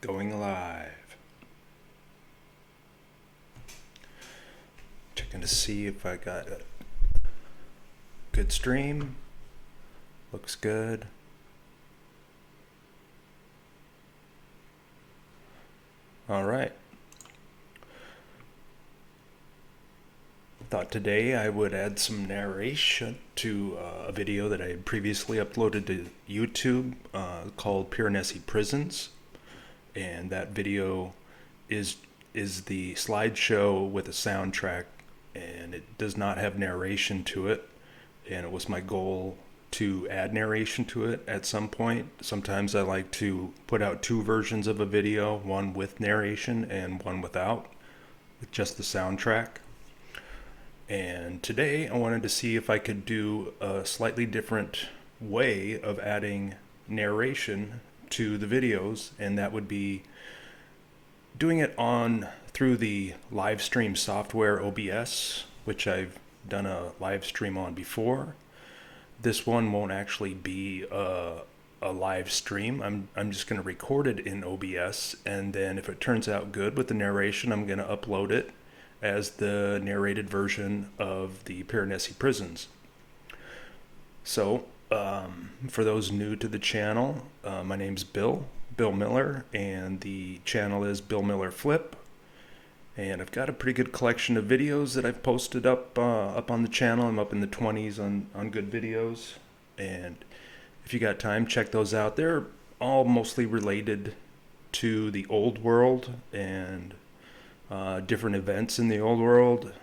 Going live. Checking to see if I got a good stream. Looks good. All right. Thought today I would add some narration to a video that I had previously uploaded to YouTube called Piranesi Prisons. And that video is the slideshow with a soundtrack, and it does not have narration to it. And it was my goal to add narration to it at some point. Sometimes I like to put out two versions of a video, one with narration and one without, with just the soundtrack. And today I wanted to see if I could do a slightly different way of adding narration to the videos, and that would be doing it through the LiveStream software OBS, which I've done a live stream on before. This one won't actually be a live stream. I'm just going to record it in OBS, and then if it turns out good with the narration, I'm going to upload it as the narrated version of the Piranesi Prisons. So, for those new to the channel, my name's Bill Miller, and the channel is billmillerflip. And I've got a pretty good collection of videos that I've posted up on the channel. I'm up in the 20s on good videos. And if you got time, check those out. They're all mostly related to the old world and different events in the old world,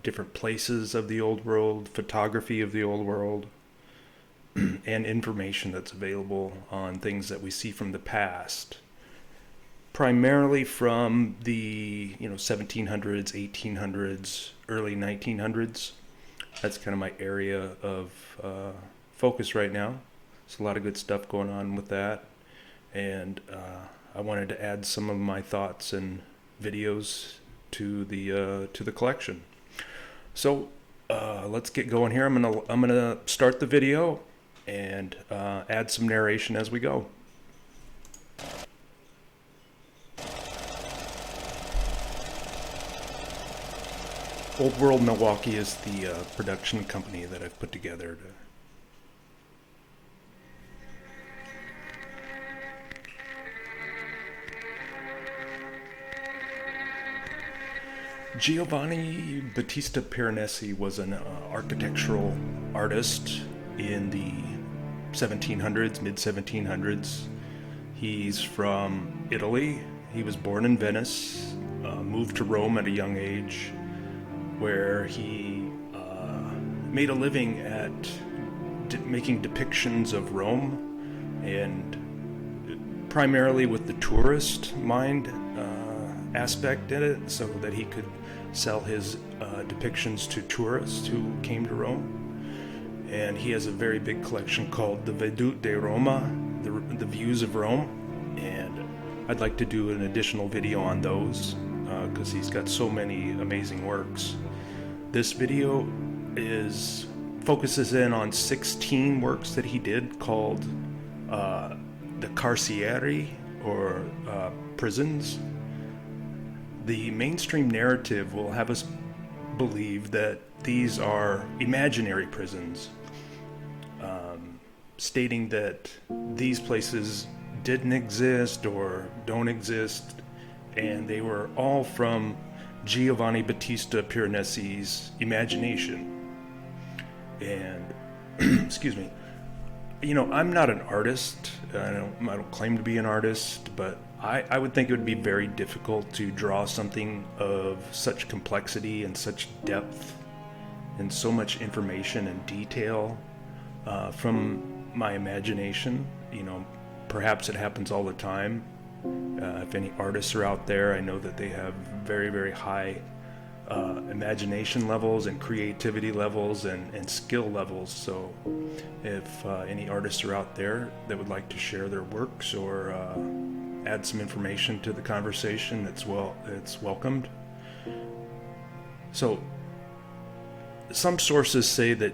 different places of the old world, photography of the old world, and information that's available on things that we see from the past. Primarily from the 1700s, 1800s, early 1900s. That's kind of my area of focus right now. There's a lot of good stuff going on with that, and I wanted to add some of my thoughts and videos to the collection. So let's get going here. I'm gonna start the video and add some narration as we go. Old World Milwaukee is the production company that I've put together to Giovanni Battista Piranesi was an architectural artist in the 1700s, mid-1700s. He's from Italy. He was born in Venice, moved to Rome at a young age, where he made a living at making depictions of Rome, and primarily with the tourist mind aspect in it, so that he could sell his depictions to tourists who came to Rome. And he has a very big collection called the Vedute di Roma, the Views of Rome, and I'd like to do an additional video on those because he's got so many amazing works. This video focuses in on 16 works that he did called the Carcieri, or prisons. The mainstream narrative will have us believe that these are imaginary prisons, stating that these places didn't exist or don't exist, and they were all from Giovanni Battista Piranesi's imagination. And excuse me, I'm not an artist. I don't claim to be an artist, but I would think it would be very difficult to draw something of such complexity and such depth and so much information and detail from my imagination. Perhaps it happens all the time. If any artists are out there, I know that they have very, very high imagination levels and creativity levels and skill levels. So if any artists are out there that would like to share their works or add some information to the conversation, it's welcomed. So some sources say that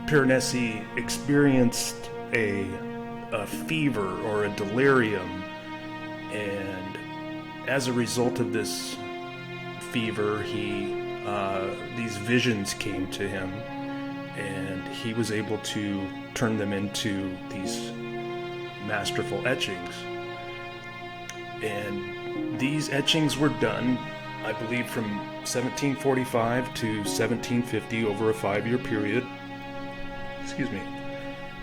Piranesi experienced a a fever or a delirium, and as a result of this fever, these visions came to him, and he was able to turn them into these masterful etchings. And these etchings were done, I believe, from 1745 to 1750, over a 5-year period. Excuse me.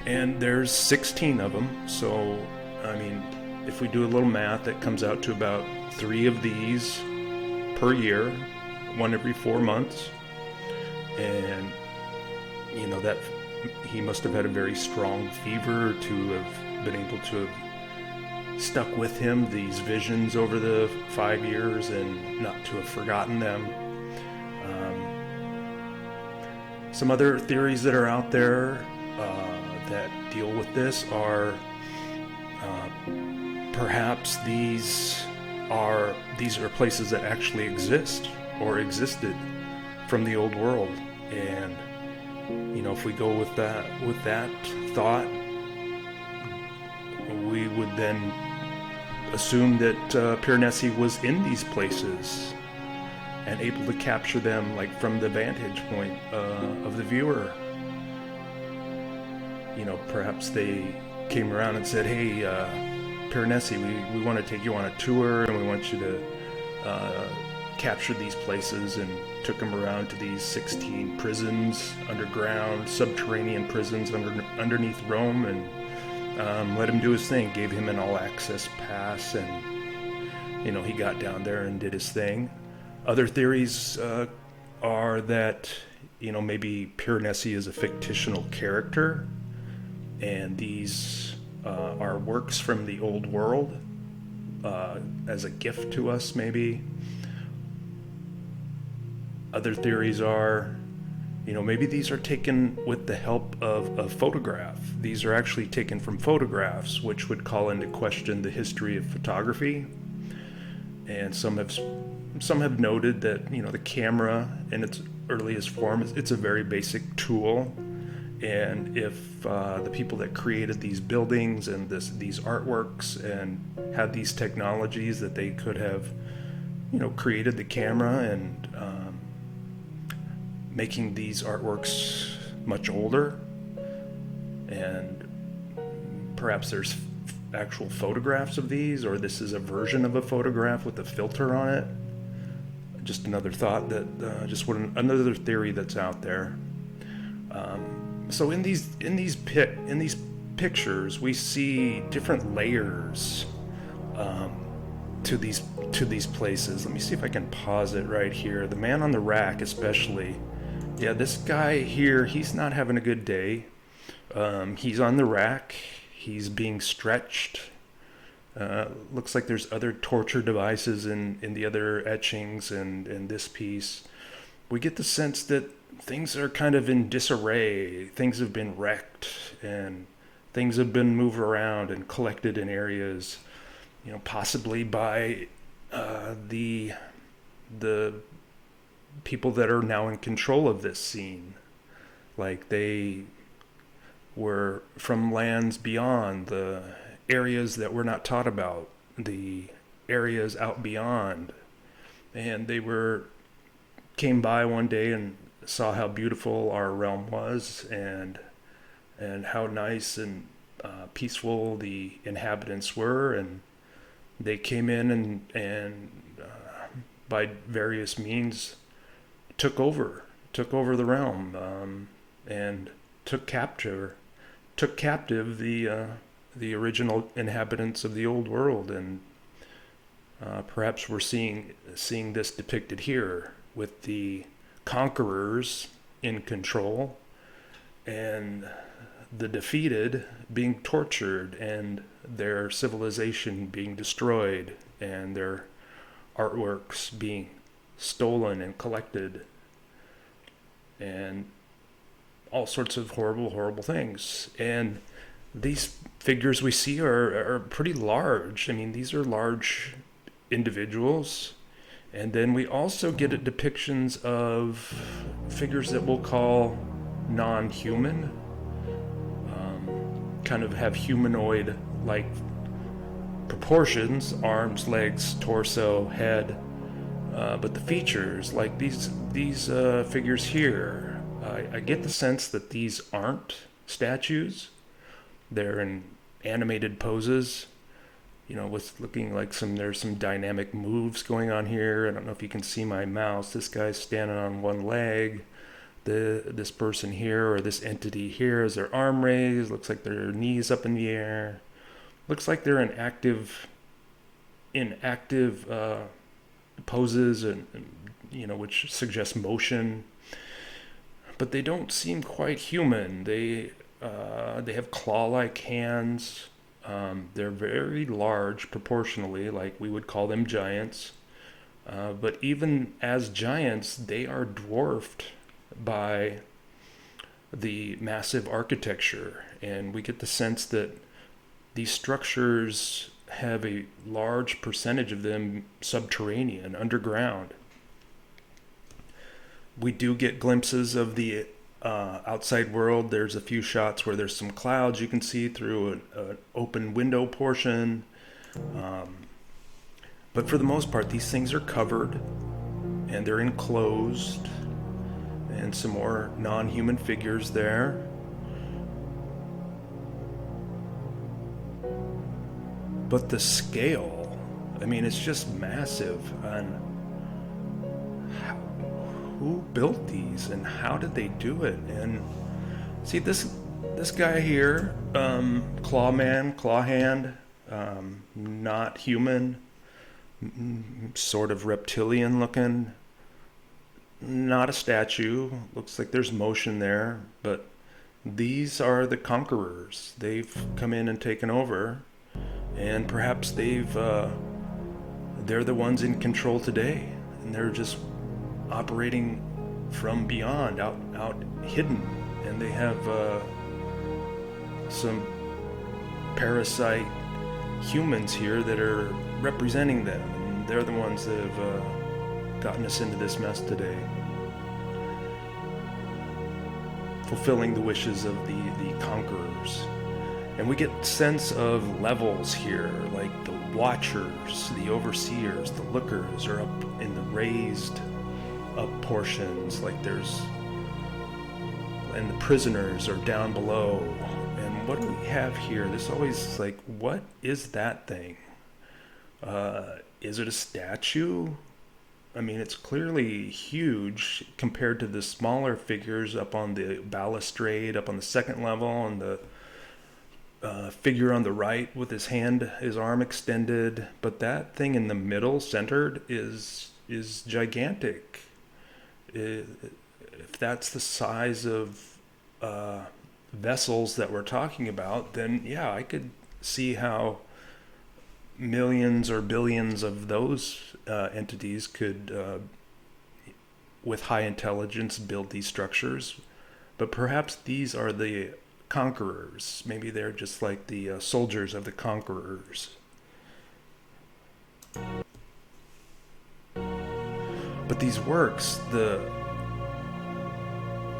And there's 16 of them, so, I mean, if we do a little math, that comes out to about 3 of these per year, 1 every 4 months. And, you know, that he must have had a very strong fever to have been able to have stuck with him these visions over the 5 years and not to have forgotten them. Some other theories that are out there that deal with this are perhaps these are places that actually exist or existed from the old world. And you know, if we go with that thought, we would then assume that Piranesi was in these places and able to capture them, like, from the vantage point of the viewer. You know, perhaps they came around and said, "Hey, Piranesi, we want to take you on a tour, and we want you to capture these places," and took him around to these 16 prisons, underground, subterranean prisons underneath Rome, and let him do his thing, gave him an all-access pass, and, you know, he got down there and did his thing. Other theories are that, you know, maybe Piranesi is a fictional character, and these are works from the old world as a gift to us, maybe. Other theories are, you know, maybe these are taken with the help of a photograph. These are actually taken from photographs, which would call into question the history of photography. And some have noted that, you know, the camera in its earliest form, it's a very basic tool. And if the people that created these buildings and these artworks and had these technologies, that they could have, you know, created the camera and making these artworks much older. And perhaps there's actual photographs of these, or this is a version of a photograph with a filter on it. Just another thought that, another theory that's out there. So in these pictures, we see different layers to these places. Let me see if I can pause it right here. The man on the rack, especially. Yeah, this guy here, he's not having a good day. He's on the rack. He's being stretched. Looks like there's other torture devices in the other etchings and in this piece. We get the sense that things are kind of in disarray. Things have been wrecked, and things have been moved around and collected in areas, you know, possibly by the people that are now in control of this scene. Like, they were from lands beyond, the areas that we're not taught about, the areas out beyond. And they came by one day and saw how beautiful our realm was, and how nice and peaceful the inhabitants were, and they came in and by various means took over the realm, and took captive the original inhabitants of the old world. And perhaps we're seeing this depicted here, with the conquerors in control and the defeated being tortured, and their civilization being destroyed, and their artworks being stolen and collected, and all sorts of horrible things. And these figures we see are pretty large. I mean, these are large individuals. And then we also get depictions of figures that we'll call non-human. kind of have humanoid-like proportions, arms, legs, torso, head, but the features, like these figures here, I get the sense that these aren't statues. They're in animated poses, you know, with looking like there's some dynamic moves going on here. I don't know if you can see my mouse. This guy's standing on one leg. This person here, or this entity here, has their arm raised. Looks like their knees up in the air. Looks like they're in active poses, and you know, which suggests motion. But they don't seem quite human. They have claw-like hands. They're very large proportionally, like we would call them giants. But even as giants, they are dwarfed by the massive architecture. And we get the sense that these structures have a large percentage of them subterranean, underground. We do get glimpses of the outside world. There's a few shots where there's some clouds you can see through an open window portion. But for the most part, these things are covered and they're enclosed, and some more non-human figures there. But the scale, I mean, it's just massive. And who built these and how did they do it? And see, this guy here, claw hand, not human, sort of reptilian looking, not a statue. Looks like there's motion there, but these are the conquerors. They've come in and taken over, and perhaps they're the ones in control today, and they're just operating from beyond, out hidden, and they have some parasite humans here that are representing them, and they're the ones that have gotten us into this mess today, fulfilling the wishes of the conquerors. And we get sense of levels here, like the watchers, the overseers, the lookers are up in the raised up portions, like and the prisoners are down below. And what do we have here? This always, like, what is that thing? Is it a statue? I mean, it's clearly huge compared to the smaller figures up on the balustrade, up on the second level, and the figure on the right with his arm extended. But that thing in the middle, centered, is gigantic. If that's the size of vessels that we're talking about, then yeah, I could see how millions or billions of those entities could, with high intelligence, build these structures. But perhaps these are the conquerors. Maybe they're just like the soldiers of the conquerors. But these works, the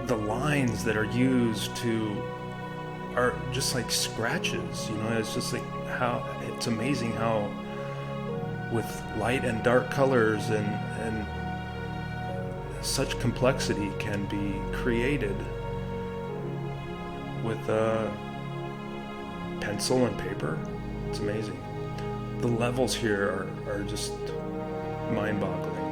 lines that are used are just like scratches, you know. It's just like how it's amazing how with light and dark colors and such complexity can be created with pencil and paper. It's amazing. The levels here are just mind-boggling.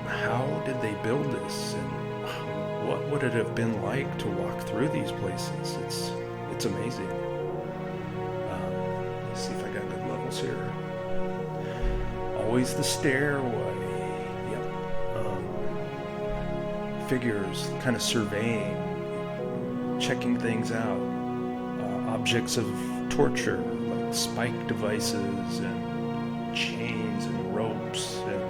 How did they build this, and what would it have been like to walk through these places? It's amazing. Let's see if I got good levels here. Always the stairway. Yep. Figures kind of surveying, checking things out. Objects of torture, like spike devices and chains and ropes, and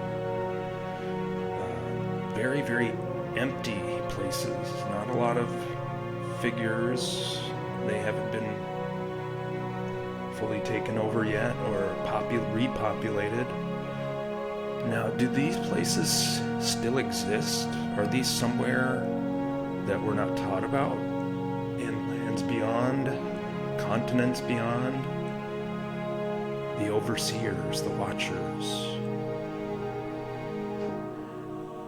very, very empty places. Not a lot of figures. They haven't been fully taken over yet or repopulated. Now, do these places still exist? Are these somewhere that we're not taught about? lands beyond, continents beyond, the overseers, the watchers.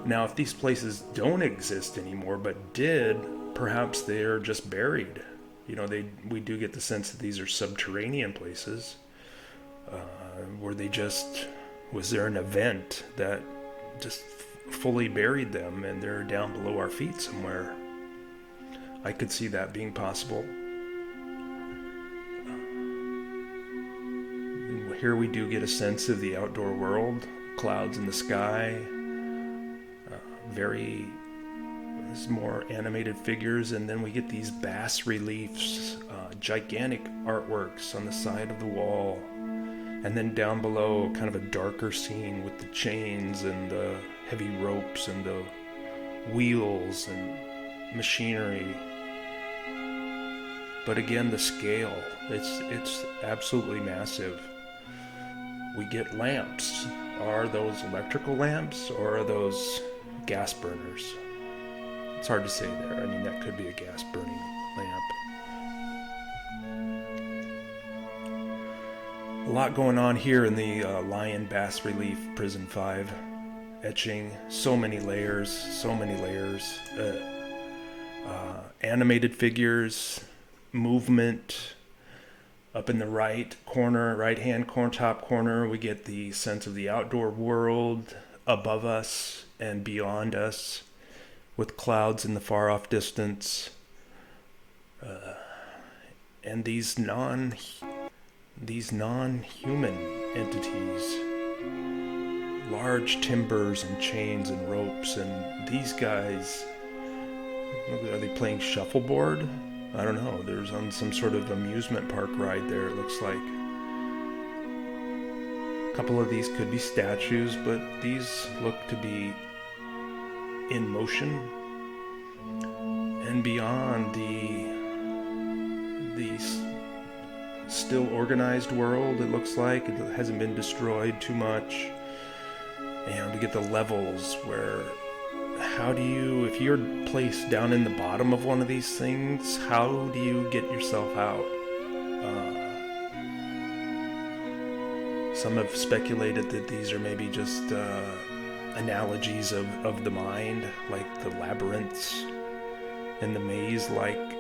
Now, if these places don't exist anymore, but did, perhaps they're just buried. We do get the sense that these are subterranean places, where was there an event that just fully buried them and they're down below our feet somewhere? I could see that being possible. Here we do get a sense of the outdoor world, clouds in the sky, more animated figures, and then we get these bas reliefs, gigantic artworks on the side of the wall, and then down below kind of a darker scene with the chains and the heavy ropes and the wheels and machinery. But again, the scale, it's absolutely massive. We get lamps. Are those electrical lamps or are those gas burners? It's hard to say there. I mean, that could be a gas burning lamp. A lot going on here in the Lion Bas Relief Prison 5 etching. So many layers. Animated figures, movement. Up in the right-hand corner, top corner, we get the sense of the outdoor world above us and beyond us, with clouds in the far-off distance, and these non-human entities, large timbers and chains and ropes, and these guys, are they playing shuffleboard? I don't know. There's on some sort of amusement park ride there, it looks like. A couple of these could be statues, but these look to be in motion. And beyond the still organized world, it looks like. It hasn't been destroyed too much. And we get the levels where if you're placed down in the bottom of one of these things, how do you get yourself out? Some have speculated that these are maybe just analogies of the mind, like the labyrinths and the maze-like,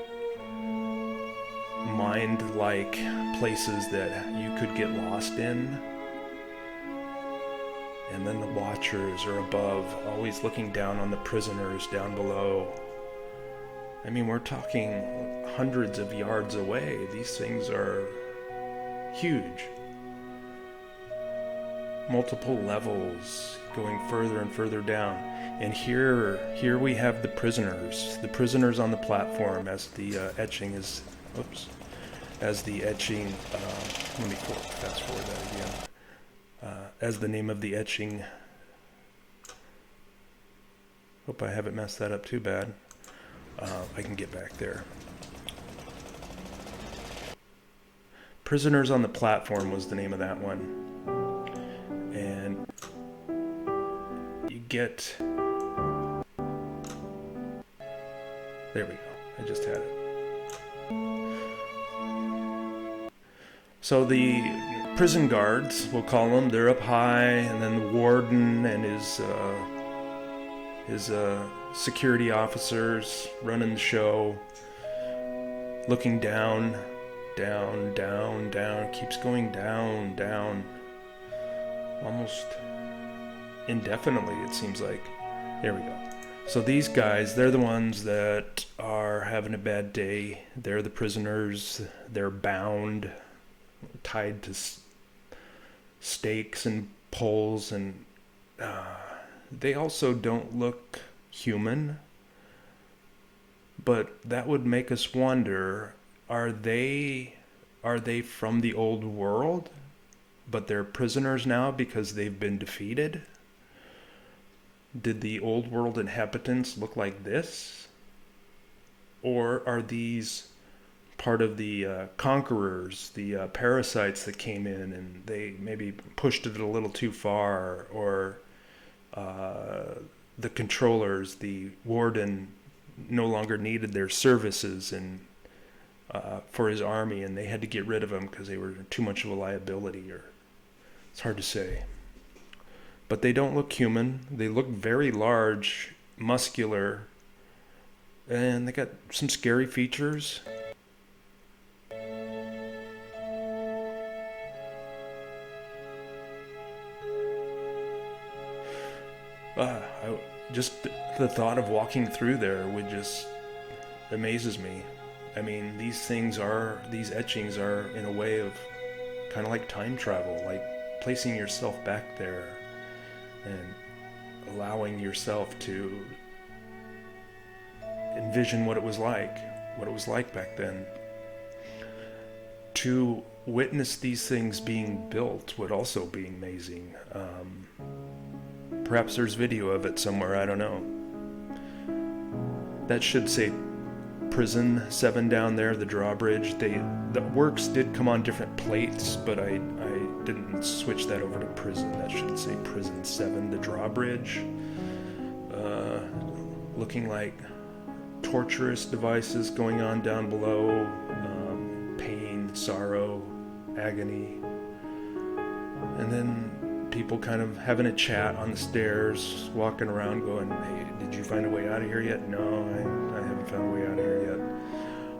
mind-like places that you could get lost in. And then the watchers are above, always looking down on the prisoners down below. I mean, we're talking hundreds of yards away. These things are huge. Multiple levels going further and further down. And here we have the prisoners on the platform as the etching, let me fast forward that again. As the name of the etching. Hope I haven't messed that up too bad. I can get back there. Prisoners on the Platform was the name of that one. And you get... There we go. I just had it. So the prison guards, we'll call them, they're up high, and then the warden and his security officers running the show, looking down, keeps going down, almost indefinitely, it seems like. There we go. So these guys, they're the ones that are having a bad day. They're the prisoners. They're bound, tied to stakes and poles, and they also don't look human, but that would make us wonder, are they from the old world, but they're prisoners now because they've been defeated? Did the old world inhabitants look like this? Or are these part of the conquerors, the parasites that came in and they maybe pushed it a little too far, or the controllers, the warden, no longer needed their services and for his army, and they had to get rid of him because they were too much of a liability, or it's hard to say. But they don't look human. They look very large, muscular, and they got some scary features. Just the thought of walking through there would just amazes me. I mean, these etchings are in a way of kind of like time travel, like placing yourself back there and allowing yourself to envision what it was like back then. To witness these things being built would also be amazing. Perhaps there's video of it somewhere, I don't know. That should say Prison 7 down there, the drawbridge. The works did come on different plates, but I didn't switch that over to Prison. That should say Prison 7, the drawbridge. Looking like torturous devices going on down below. Pain, sorrow, agony. And then people kind of having a chat on the stairs, walking around going, hey, did you find a way out of here yet? No, I haven't found a way out of here yet.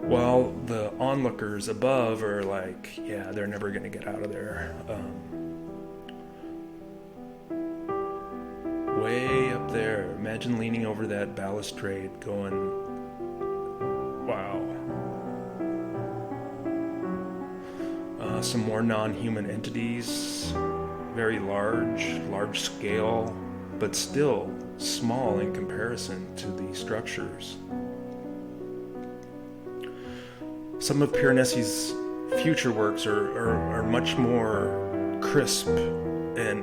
While the onlookers above are like, yeah, they're never going to get out of there. Way up there, imagine leaning over that balustrade going, wow. Some more non-human entities, very large scale, but still small in comparison to the structures. Some of Piranesi's future works are much more crisp and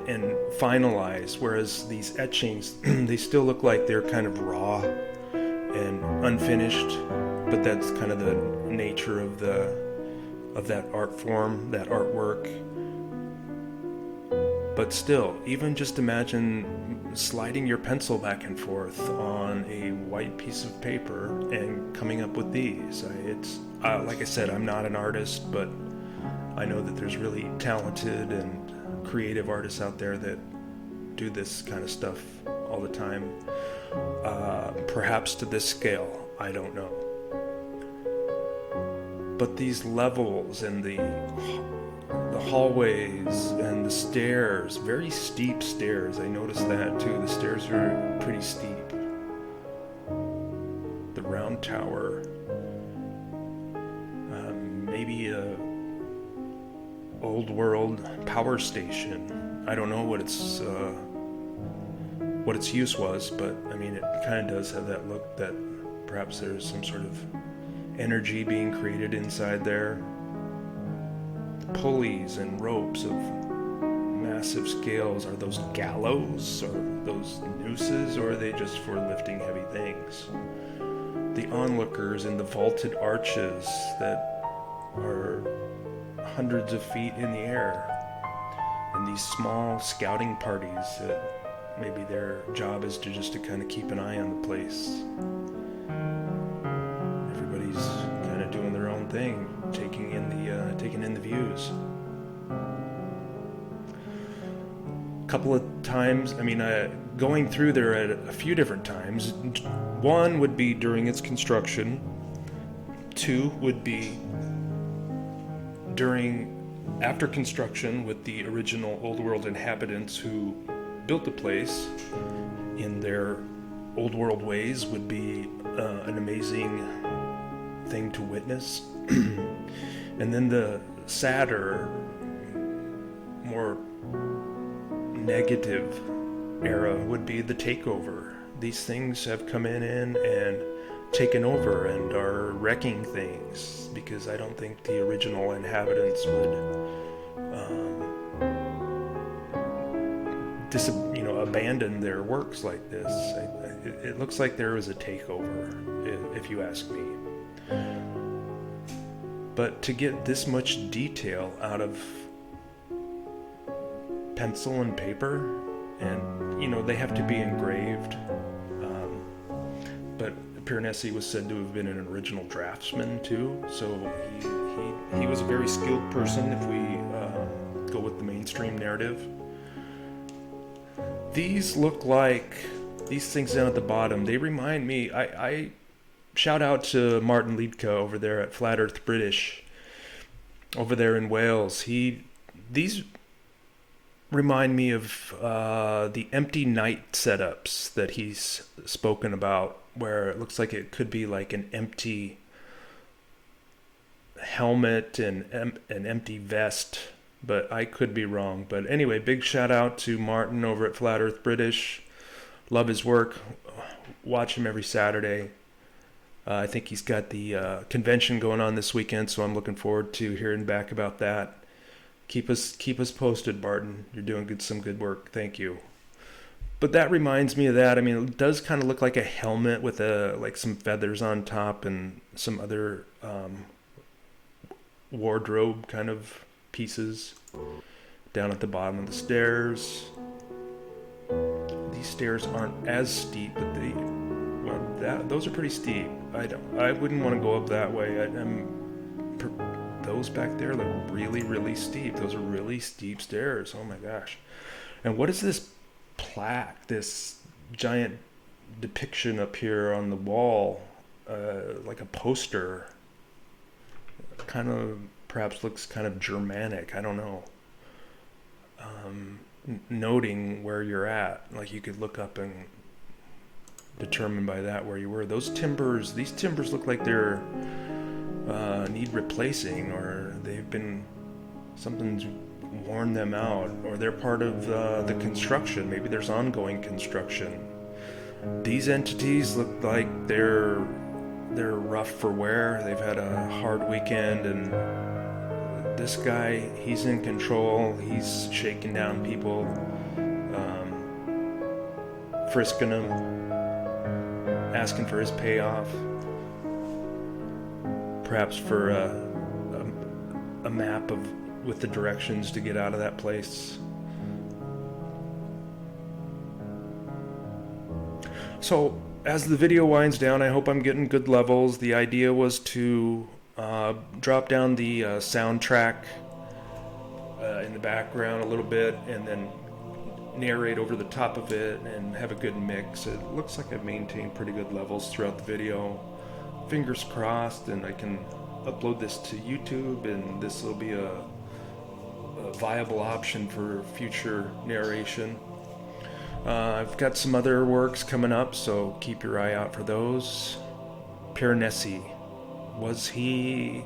finalized, whereas these etchings, they still look like they're kind of raw and unfinished, but that's kind of the nature of that art form, that artwork. But still, even just imagine sliding your pencil back and forth on a white piece of paper and coming up with these. It's like I said, I'm not an artist, but I know that there's really talented and creative artists out there that do this kind of stuff all the time. Perhaps to this scale, I don't know. But these levels and the hallways and the stairs, very steep stairs. I noticed that too. The stairs are pretty steep. The round tower, maybe a old world power station. I don't know what its use was, but I mean, it kind of does have that look that perhaps there's some sort of energy being created inside there. Pulleys and ropes of massive scales. Are those gallows or those nooses, or are they just for lifting heavy things? The onlookers and the vaulted arches that are hundreds of feet in the air, and these small scouting parties that maybe their job is to kind of keep an eye on the place. Everybody's kind of doing their own thing, taking in the views. A couple of times, going through there at a few different times. One would be during its construction. Two would be after construction with the original Old World inhabitants who built the place in their Old World ways would be an amazing thing to witness. And then the sadder, more negative era would be the takeover. These things have come in and taken over and are wrecking things, because I don't think the original inhabitants would abandon their works like this. It looks like there was a takeover, if you ask me. But to get this much detail out of pencil and paper, and they have to be engraved, but Piranesi was said to have been an original draftsman too, so he was a very skilled person if we go with the mainstream narrative. These look like, these things down at the bottom, they remind me, I shout out to Martin Liedtke over there at Flat Earth British, over there in Wales. These remind me of the empty night setups that he's spoken about, where it looks like it could be like an empty helmet and an empty vest, but I could be wrong. But anyway, big shout out to Martin over at Flat Earth British. Love his work. Watch him every Saturday. I think he's got the convention going on this weekend, so I'm looking forward to hearing back about that. Keep us posted, Barton. You're doing some good work. Thank you. But that reminds me of that. I mean, it does kind of look like a helmet with like some feathers on top and some other wardrobe kind of pieces down at the bottom of the stairs. These stairs aren't as steep, but those are pretty steep. I wouldn't want to go up that way. Those back there look really, really steep. Those are really steep stairs. Oh my gosh. And what is this plaque, this giant depiction up here on the wall, like a poster? Kind of, perhaps looks kind of Germanic. I don't know. Noting where you're at. Like you could look up and determine by that where you were. These timbers look like they're need replacing, or something's worn them out, or they're part of the construction. Maybe there's ongoing construction. These entities look like they're rough for wear. They've had a hard weekend, and this guy, he's in control. He's shaking down people, frisking them, asking for his payoff. Perhaps for a map with the directions to get out of that place. So as the video winds down, I hope I'm getting good levels. The idea was to drop down the soundtrack in the background a little bit, and then narrate over the top of it and have a good mix. It looks like I've maintained pretty good levels throughout the video. Fingers crossed, and I can upload this to YouTube, and this will be a viable option for future narration. I've got some other works coming up, so keep your eye out for those. Piranesi, was he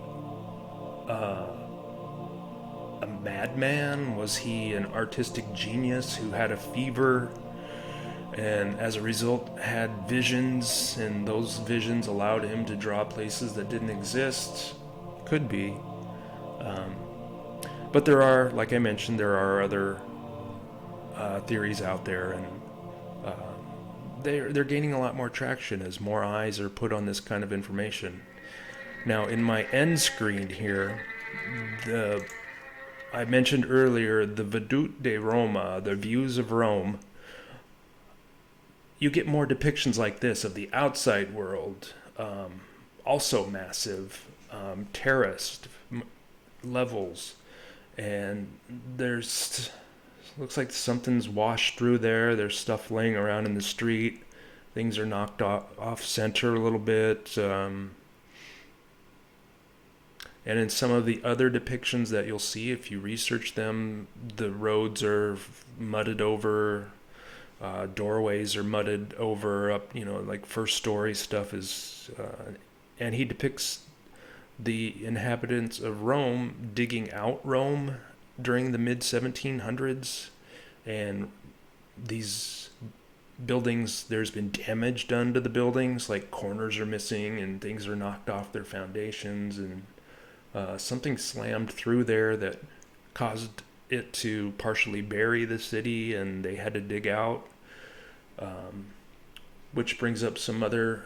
a madman? Was he an artistic genius who had a fever and as a result had visions, and those visions allowed him to draw places that didn't exist? Could be. But there are, like I mentioned, there are other theories out there, and they're gaining a lot more traction as more eyes are put on this kind of information. Now, in my end screen here, I mentioned earlier the Vedute de Roma, the views of Rome. You get more depictions like this of the outside world, also massive, terraced levels, and looks like something's washed through there. There's stuff laying around in the street. Things are knocked off center a little bit. And in some of the other depictions that you'll see, if you research them, the roads are mudded over. Doorways are mudded over up, like first story stuff is, and he depicts the inhabitants of Rome digging out Rome during the mid 1700s, and these buildings, there's been damage done to the buildings, like corners are missing and things are knocked off their foundations, and something slammed through there that caused it to partially bury the city, and they had to dig out, which brings up some other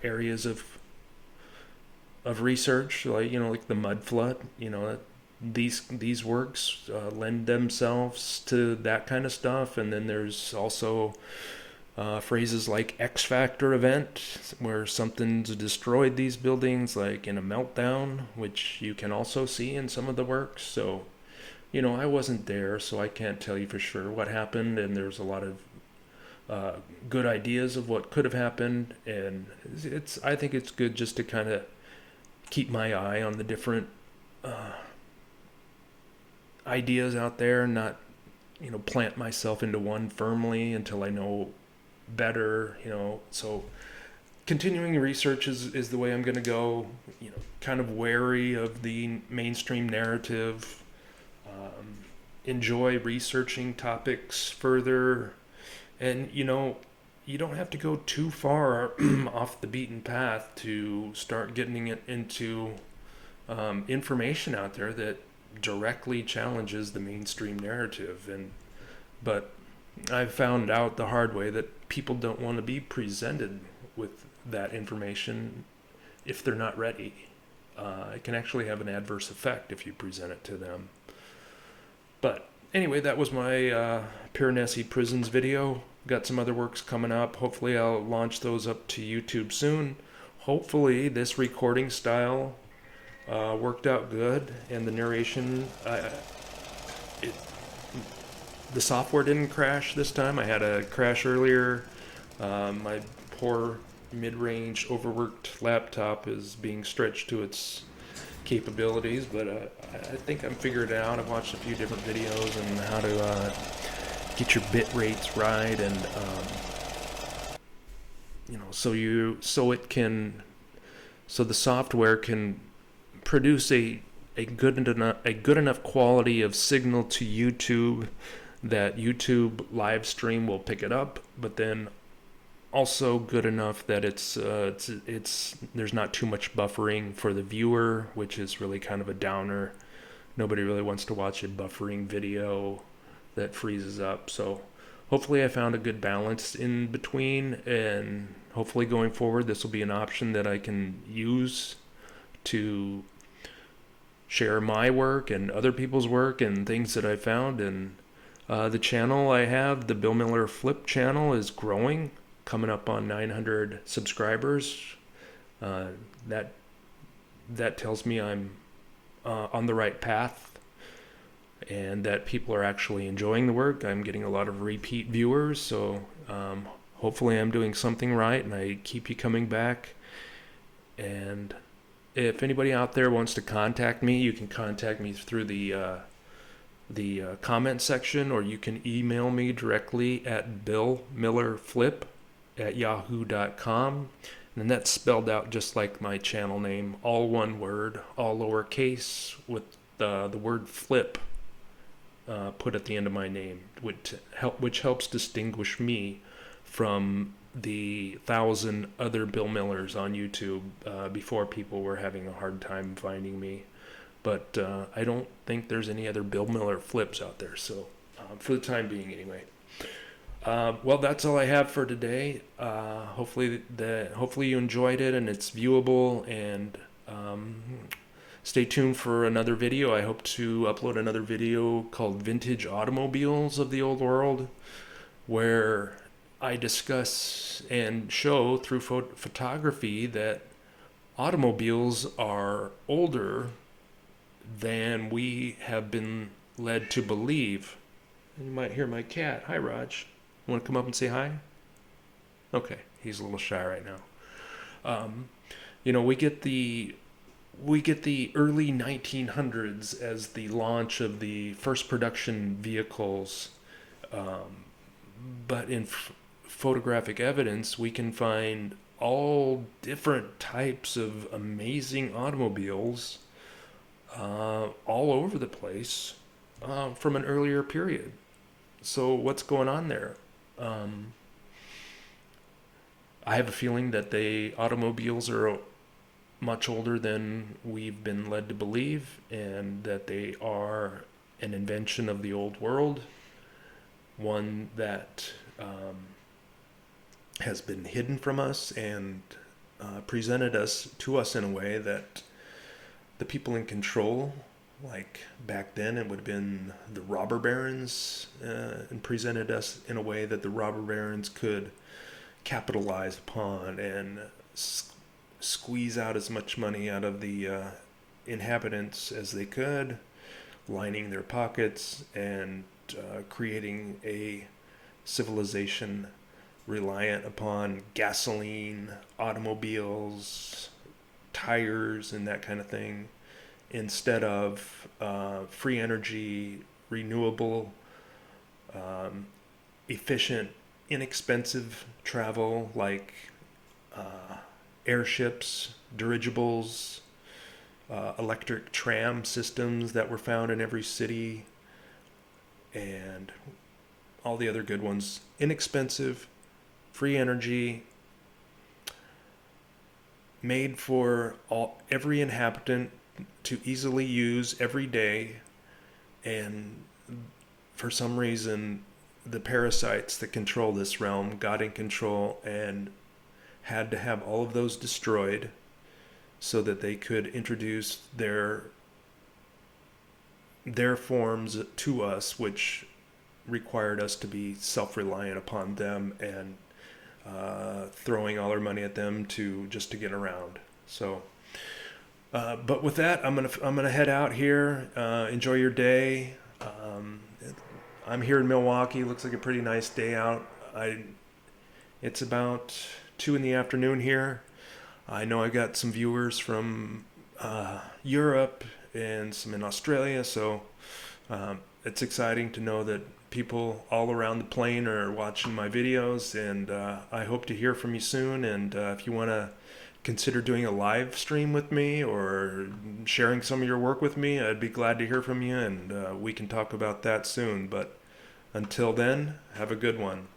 areas of research, like the mud flood. These works lend themselves to that kind of stuff. And then there's also Phrases like X Factor event, where something's destroyed these buildings, like in a meltdown, which you can also see in some of the works. So, I wasn't there, so I can't tell you for sure what happened, and there's a lot of good ideas of what could have happened, and I think it's good just to kind of keep my eye on the different ideas out there, not plant myself into one firmly until I know better. So continuing research is the way I'm going to go. Kind of wary of the mainstream narrative. Enjoy researching topics further, and you don't have to go too far off the beaten path to start getting it into information out there that directly challenges the mainstream narrative. But I've found out the hard way that people don't want to be presented with that information if they're not ready. It can actually have an adverse effect if you present it to them. But anyway, that was my Piranesi Prisons video. Got some other works coming up. Hopefully I'll launch those up to YouTube soon. Hopefully this recording style worked out good, and the narration, the software didn't crash this time. I had a crash earlier. My poor mid-range overworked laptop is being stretched to its capabilities, but I think I'm figured it out. I've watched a few different videos on how to get your bit rates right, and so the software can produce a good enough quality of signal to YouTube that YouTube LiveStream will pick it up, but then also good enough that it's there's not too much buffering for the viewer, which is really kind of a downer. Nobody really wants to watch a buffering video that freezes up. So hopefully I found a good balance in between, and hopefully going forward this will be an option that I can use to share my work and other people's work and things that I found. And the channel I have, the Bill Miller Flip channel, is growing, coming up on 900 subscribers. That tells me I'm on the right path, and that people are actually enjoying the work. I'm getting a lot of repeat viewers, so hopefully I'm doing something right, and I keep you coming back. And if anybody out there wants to contact me, you can contact me through the comment section, or you can email me directly at billmillerflip@yahoo.com. And that's spelled out just like my channel name, all one word, all lowercase, with the word flip put at the end of my name, which helps distinguish me from the 1,000 other Bill Millers on YouTube. Before, people were having a hard time finding me. But I don't think there's any other Bill Miller Flips out there, so for the time being anyway. Well, that's all I have for today. Hopefully you enjoyed it and it's viewable, and stay tuned for another video. I hope to upload another video called Vintage Automobiles of the Old World, where I discuss and show through photography that automobiles are older than we have been led to believe. And you might hear my cat. Hi, Raj. Want to come up and say hi? Okay, he's a little shy right now. We get the early 1900s as the launch of the first production vehicles, but in photographic evidence we can find all different types of amazing automobiles all over the place from an earlier period. So what's going on there? I have a feeling that the automobiles are much older than we've been led to believe, and that they are an invention of the old world, one that has been hidden from us and presented to us in a way that the people in control like back then it would have been the robber barons, and presented us in a way that the robber barons could capitalize upon and squeeze out as much money out of the inhabitants as they could, lining their pockets and creating a civilization reliant upon gasoline, automobiles, tires, and that kind of thing, instead of free energy, renewable, efficient, inexpensive travel like airships, dirigibles, electric tram systems that were found in every city, and all the other good ones. Inexpensive, free energy, made for every inhabitant to easily use every day, and for some reason the parasites that control this realm got in control and had to have all of those destroyed so that they could introduce their forms to us, which required us to be self-reliant upon them and throwing all our money at them to get around. So but with that, I'm gonna head out here. Enjoy your day. I'm here in Milwaukee. Looks like a pretty nice day out. It's about 2 in the afternoon here. I know I got some viewers from Europe and some in Australia, so it's exciting to know that people all around the plane are watching my videos, and I hope to hear from you soon. And if you want to consider doing a live stream with me or sharing some of your work with me, I'd be glad to hear from you, and we can talk about that soon. But until then, have a good one.